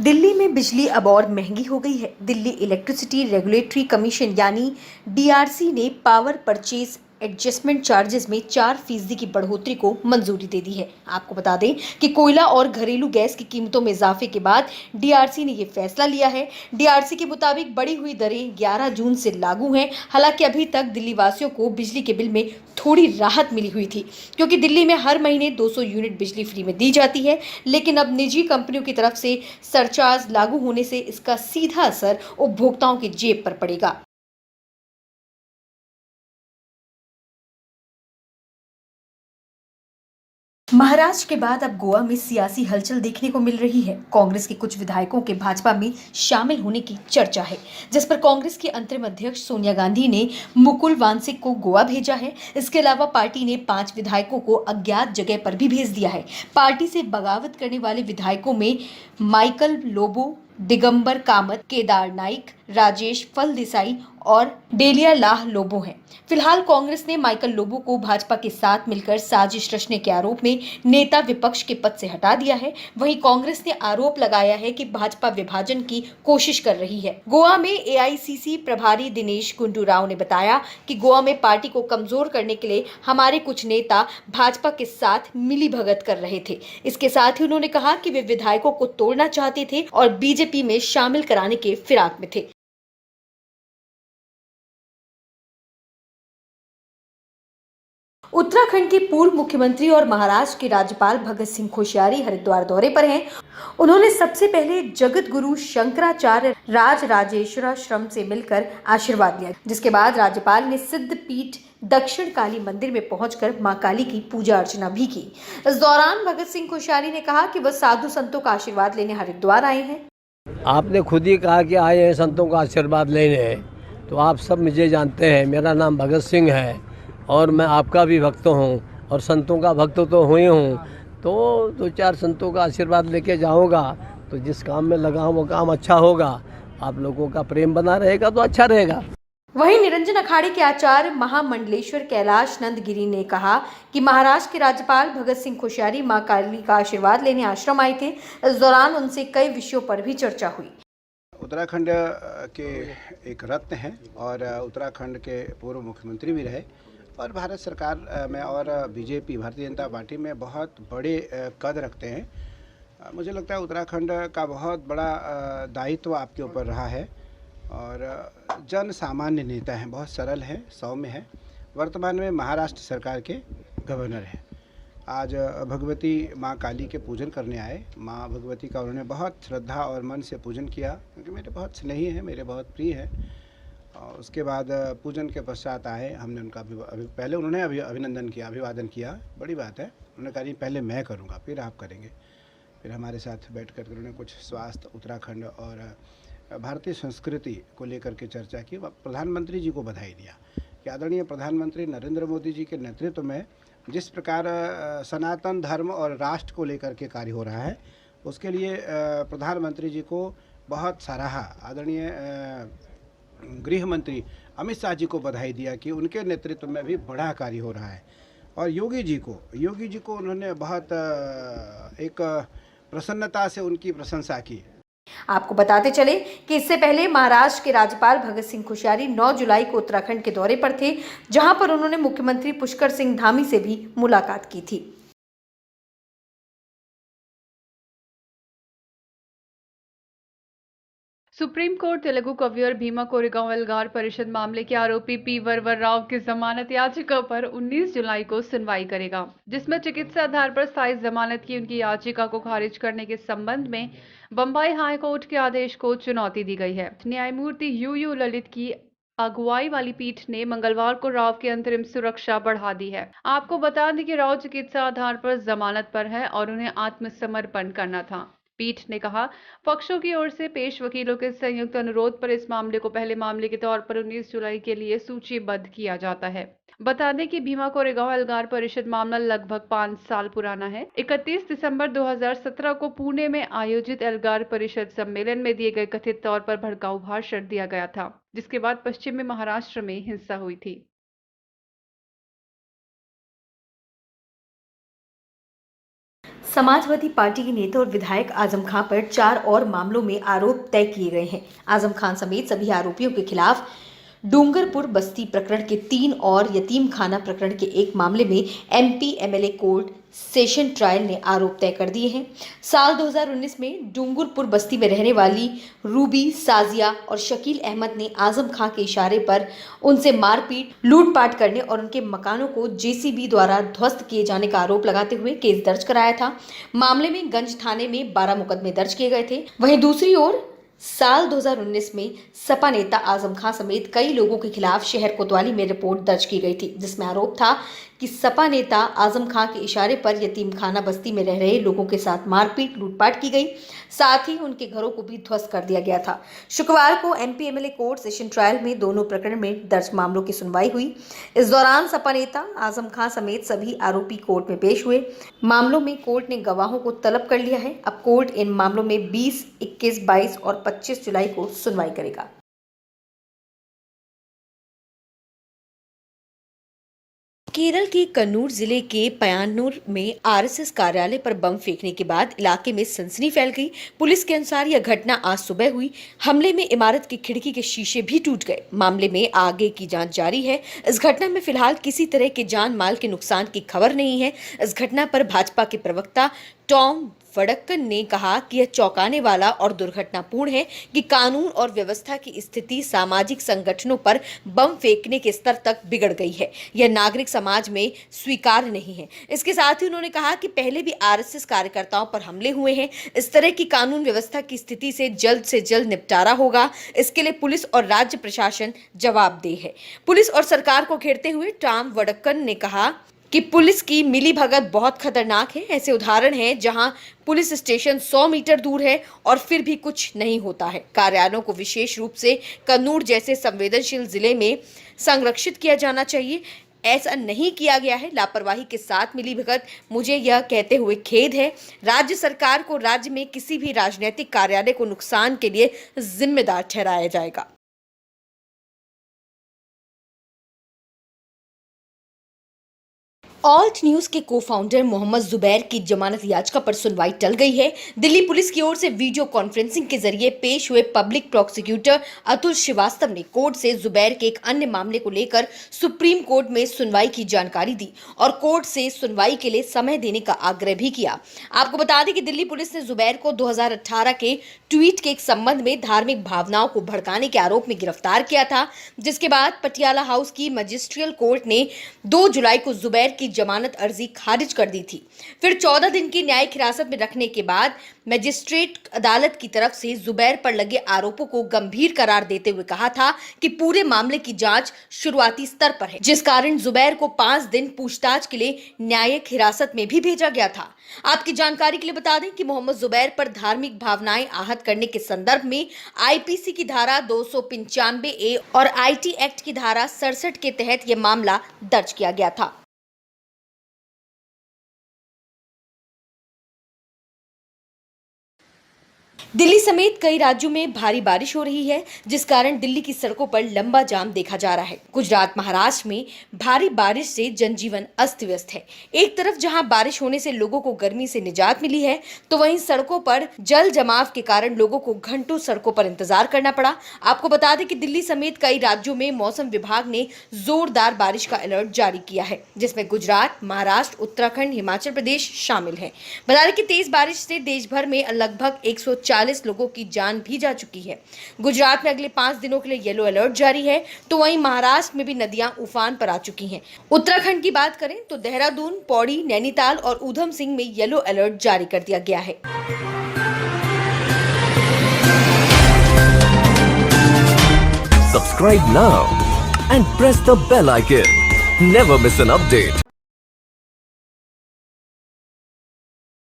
दिल्ली में बिजली अब और महंगी हो गई है। दिल्ली इलेक्ट्रिसिटी रेगुलेटरी कमीशन यानी डीआरसी ने पावर परचेज एडजस्टमेंट चार्जेस में 4% की बढ़ोतरी को मंजूरी दे दी है। आपको बता दें कि कोयला और घरेलू गैस की कीमतों में इजाफे के बाद डीआरसी ने यह फैसला लिया है। डीआरसी के मुताबिक बढ़ी हुई दरें 11 जून से लागू हैं। हालांकि अभी तक दिल्ली वासियों को बिजली के बिल में थोड़ी राहत मिली हुई थी, क्योंकि दिल्ली में हर महीने 200 यूनिट बिजली फ्री में दी जाती है। लेकिन अब निजी कंपनियों की तरफ से सरचार्ज लागू होने से इसका सीधा असर उपभोक्ताओं की जेब पर पड़ेगा। महाराष्ट्र के बाद अब गोवा में सियासी हलचल देखने को मिल रही है। कांग्रेस के कुछ विधायकों के भाजपा में शामिल होने की चर्चा है, जिस पर कांग्रेस की अंतरिम अध्यक्ष सोनिया गांधी ने मुकुल वानसिक को गोवा भेजा है। इसके अलावा पार्टी ने 5 विधायकों को अज्ञात जगह पर भी भेज दिया है। पार्टी से बगावत करने वाले विधायकों में माइकल लोबो, दिगंबर कामत, केदार नाइक, राजेश फलदेसाई और डेलिया लाह लोबो हैं। फिलहाल कांग्रेस ने माइकल लोबो को भाजपा के साथ मिलकर साजिश रचने के आरोप में नेता विपक्ष के पद से हटा दिया है। वहीं कांग्रेस ने आरोप लगाया है कि भाजपा विभाजन की कोशिश कर रही है। गोवा में एआईसीसी प्रभारी दिनेश गुंडू राव ने बताया कि गोवा में पार्टी को कमजोर करने के लिए हमारे कुछ नेता भाजपा के साथ मिलीभगत कर रहे थे। इसके साथ ही उन्होंने कहा कि वे विधायकों को तोड़ना चाहते थे और बीजेपी में शामिल कराने के फिराक में थे। उत्तराखंड के पूर्व मुख्यमंत्री और महाराष्ट्र के राज्यपाल भगत सिंह कोश्यारी हरिद्वार दौरे पर हैं। उन्होंने सबसे पहले जगत गुरु शंकराचार्य राजराजेश्वराश्रम से मिलकर आशीर्वाद लिया, जिसके बाद राज्यपाल ने सिद्ध पीठ दक्षिण काली मंदिर में पहुंचकर मां काली की पूजा अर्चना भी की। इस दौरान भगत सिंह कोश्यारी ने कहा कि वह साधु संतों का आशीर्वाद लेने हरिद्वार आए हैं। आपने खुद ही कहा कि आए हैं संतों का आशीर्वाद लेने, तो आप सब मुझे जानते हैं। मेरा नाम भगत सिंह है और मैं आपका भी भक्त हूँ और संतों का भक्त तो हुई हूँ। तो 2-4 संतों का आशीर्वाद लेके जाऊँगा तो जिस काम में लगा हूँ वो काम अच्छा होगा। आप लोगों का प्रेम बना रहेगा तो अच्छा रहेगा। वहीं निरंजन अखाड़े के आचार्य महामंडलेश्वर कैलाश नंद गिरी ने कहा कि महाराष्ट्र के राज्यपाल भगत सिंह कोश्यारी मां काली का आशीर्वाद लेने आश्रम आए थे। इस दौरान उनसे कई विषयों पर भी चर्चा हुई। उत्तराखंड के एक रत्न हैं और उत्तराखंड के पूर्व मुख्यमंत्री भी रहे और भारत सरकार में और बीजेपी भारतीय जनता पार्टी में बहुत बड़े कद रखते हैं। मुझे लगता है उत्तराखंड का बहुत बड़ा दायित्व आपके ऊपर रहा है और जन सामान्य नेता हैं, बहुत सरल हैं, सौम्य हैं। वर्तमान में महाराष्ट्र सरकार के गवर्नर हैं। आज भगवती माँ काली के पूजन करने आए। माँ भगवती का उन्होंने बहुत श्रद्धा और मन से पूजन किया, क्योंकि मेरे बहुत स्नेही हैं, मेरे बहुत प्रिय हैं। और उसके बाद पूजन के पश्चात आए, हमने उनका पहले उन्होंने अभिनंदन किया, अभिवादन किया, बड़ी बात है। उन्होंने कहा नहीं पहले मैं करूँगा फिर आप करेंगे। फिर हमारे साथ बैठ कर उन्होंने कुछ स्वास्थ्य, उत्तराखंड और भारतीय संस्कृति को लेकर के चर्चा की। प्रधानमंत्री जी को बधाई दिया कि आदरणीय प्रधानमंत्री नरेंद्र मोदी जी के नेतृत्व में जिस प्रकार सनातन धर्म और राष्ट्र को लेकर के कार्य हो रहा है, उसके लिए प्रधानमंत्री जी को बहुत सराहा। आदरणीय गृह मंत्री अमित शाह जी को बधाई दिया कि उनके नेतृत्व में भी बड़ा कार्य हो रहा है। और योगी जी को उन्होंने बहुत एक प्रसन्नता से उनकी प्रशंसा की। आपको बताते चले कि इससे पहले महाराष्ट्र के राज्यपाल भगत सिंह कोश्यारी 9 जुलाई को उत्तराखंड के दौरे पर थे, जहां पर उन्होंने मुख्यमंत्री पुष्कर सिंह धामी से भी मुलाकात की थी। सुप्रीम कोर्ट तेलुगु कवियर भीमा कोरेगांव एल्गार परिषद मामले के आरोपी पी वरवर राव की जमानत याचिका पर 19 जुलाई को सुनवाई करेगा, जिसमें चिकित्सा आधार पर स्थायी जमानत की उनकी याचिका को खारिज करने के संबंध में बंबई हाई कोर्ट के आदेश को चुनौती दी गई है। न्यायमूर्ति यू ललित की अगुवाई वाली पीठ ने मंगलवार को राव की अंतरिम सुरक्षा बढ़ा दी है। आपको बता दें कि राव चिकित्सा आधार पर जमानत पर है और उन्हें आत्मसमर्पण करना था। पीठ ने कहा, पक्षों की ओर से पेश वकीलों के संयुक्त अनुरोध पर इस मामले को पहले मामले के तौर पर 19 जुलाई के लिए सूचीबद्ध किया जाता है। बता दें कि भीमा कोरेगांव एल्गार परिषद मामला लगभग 5 साल पुराना है। 31 दिसंबर 2017 को पुणे में आयोजित एल्गार परिषद सम्मेलन में दिए गए कथित तौर पर भड़काऊ भाषण दिया गया था, जिसके बाद पश्चिमी महाराष्ट्र में हिंसा हुई थी। समाजवादी पार्टी के नेता और विधायक आजम खान पर 4 और मामलों में आरोप तय किए गए हैं। आजम खान समेत सभी आरोपियों के खिलाफ डूंगरपुर बस्ती प्रकरण के 3 और यतीम खाना प्रकरण के 1 मामले में MP MLA court session trial ने आरोप तय कर दिए हैं। साल 2019 में डूंगरपुर बस्ती में रहने वाली रूबी, साजिया और शकील अहमद ने आजम खान के इशारे पर उनसे मारपीट, लूटपाट करने और उनके मकानों को जेसीबी द्वारा ध्वस्त किए जाने का आरोप लगाते हुए केस दर्ज कराया था। मामले में गंज थाने में 12 मुकदमे दर्ज किए गए थे। वहीं दूसरी ओर साल 2019 में सपा नेता आजम खान समेत कई लोगों के खिलाफ शहर कोतवाली में रिपोर्ट दर्ज की गई थी, जिसमें आरोप था कि सपा नेता आजम खान के इशारे पर यतीम खाना बस्ती में रह रहे लोगों के साथ मारपीट, लूटपाट की गई, साथ ही उनके घरों को भी ध्वस्त कर दिया गया था। शुक्रवार को MP MLA court session trial में दोनों प्रकरण में दर्ज मामलों की सुनवाई हुई। इस दौरान सपा नेता आजम खान समेत सभी आरोपी कोर्ट में पेश हुए। मामलों में कोर्ट ने गवाहों को तलब कर लिया है। अब कोर्ट इन मामलों में 20, 21, 22 और 25 जुलाई को सुनवाई करेगा। केरल के कन्नूर जिले के पय्यानूर में आरएसएस कार्यालय पर बम फेंकने के बाद इलाके में सनसनी फैल गई। पुलिस के अनुसार यह घटना आज सुबह हुई। हमले में इमारत की खिड़की के शीशे भी टूट गए। मामले में आगे की जांच जारी है। इस घटना में फिलहाल किसी तरह के जान माल के नुकसान की खबर नहीं है। इस घटना पर भाजपा के प्रवक्ता टॉम वडक्कन ने कहा कि यह चौंकाने वाला और दुर्घटनापूर्ण है कि कानून और व्यवस्था की स्थिति सामाजिक संगठनों पर बम फेंकने के स्तर तक बिगड़ गई है। यह नागरिक समाज में स्वीकार्य नहीं है। इसके साथ ही उन्होंने कहा कि पहले भी आरएसएस कार्यकर्ताओं पर हमले हुए हैं। इस तरह की कानून व्यवस्था की स्थिति से जल्द निपटारा होगा। इसके लिए पुलिस और राज्य प्रशासन जवाबदेह है। पुलिस और सरकार को घेरते हुए टॉम वडक्कन ने कहा कि पुलिस की मिलीभगत बहुत खतरनाक है। ऐसे उदाहरण हैं जहां पुलिस स्टेशन 100 मीटर दूर है और फिर भी कुछ नहीं होता है। कार्यालयों को विशेष रूप से कन्नूर जैसे संवेदनशील जिले में संरक्षित किया जाना चाहिए। ऐसा नहीं किया गया है। लापरवाही के साथ मिलीभगत। मुझे यह कहते हुए खेद है। राज्य सरकार को राज्य में किसी भी राजनीतिक कार्यालय को नुकसान के लिए जिम्मेदार ठहराया जाएगा। ऑल्ट न्यूज के को-फाउंडर मोहम्मद जुबैर की जमानत याचिका पर सुनवाई टल गई है। दिल्ली पुलिस की ओर से वीडियो कॉन्फ्रेंसिंग के जरिए पेश हुए पब्लिक प्रोसिक्यूटर अतुल श्रीवास्तव ने कोर्ट से जुबैर के एक अन्य मामले को लेकर सुप्रीम कोर्ट में सुनवाई की जानकारी दी और कोर्ट से सुनवाई के लिए समय देने का आग्रह भी किया। आपको बता दें कि दिल्ली पुलिस ने जुबैर को 2018 के ट्वीट के एक संबंध में धार्मिक भावनाओं को भड़काने के आरोप में गिरफ्तार किया था, जिसके बाद पटियाला हाउस की मजिस्ट्रियल कोर्ट ने 2 जुलाई को जुबैर की जमानत अर्जी खारिज कर दी थी। फिर 14 दिन की न्यायिक हिरासत में रखने के बाद मजिस्ट्रेट अदालत की तरफ से जुबैर पर लगे आरोपों को गंभीर करार देते हुए कहा था कि पूरे मामले की जांच शुरुआती स्तर पर है, जिस कारण जुबैर को 5 दिन पूछताछ के लिए न्यायिक हिरासत में भी भेजा गया था। आपकी जानकारी के लिए बता दें कि मोहम्मद जुबैर पर धार्मिक भावनाएं आहत करने के संदर्भ में आईपीसी की धारा 295A और आईटी एक्ट की धारा 67 के तहत यह मामला दर्ज किया गया था। दिल्ली समेत कई राज्यों में भारी बारिश हो रही है, जिस कारण दिल्ली की सड़कों पर लंबा जाम देखा जा रहा है। गुजरात, महाराष्ट्र में भारी बारिश से जनजीवन अस्त व्यस्त है। एक तरफ जहां बारिश होने से लोगों को गर्मी से निजात मिली है, तो वहीं सड़कों पर जल जमाव के कारण लोगों को घंटों सड़कों पर इंतजार करना पड़ा। आपको बता दें कि दिल्ली समेत कई राज्यों में मौसम विभाग ने जोरदार बारिश का अलर्ट जारी किया है, जिसमें गुजरात, महाराष्ट्र, उत्तराखंड, हिमाचल प्रदेश शामिल है। बता दें कि तेज बारिश से देश भर में लगभग 140 लोगों की जान भी जा चुकी है। गुजरात में अगले 5 दिनों के लिए येलो अलर्ट जारी है, तो वहीं महाराष्ट्र में भी नदियां उफान पर आ चुकी हैं। उत्तराखंड की बात करें तो देहरादून, पौड़ी, नैनीताल और ऊधम सिंह में येलो अलर्ट जारी कर दिया गया है। Subscribe now and press the bell icon. Never miss an update.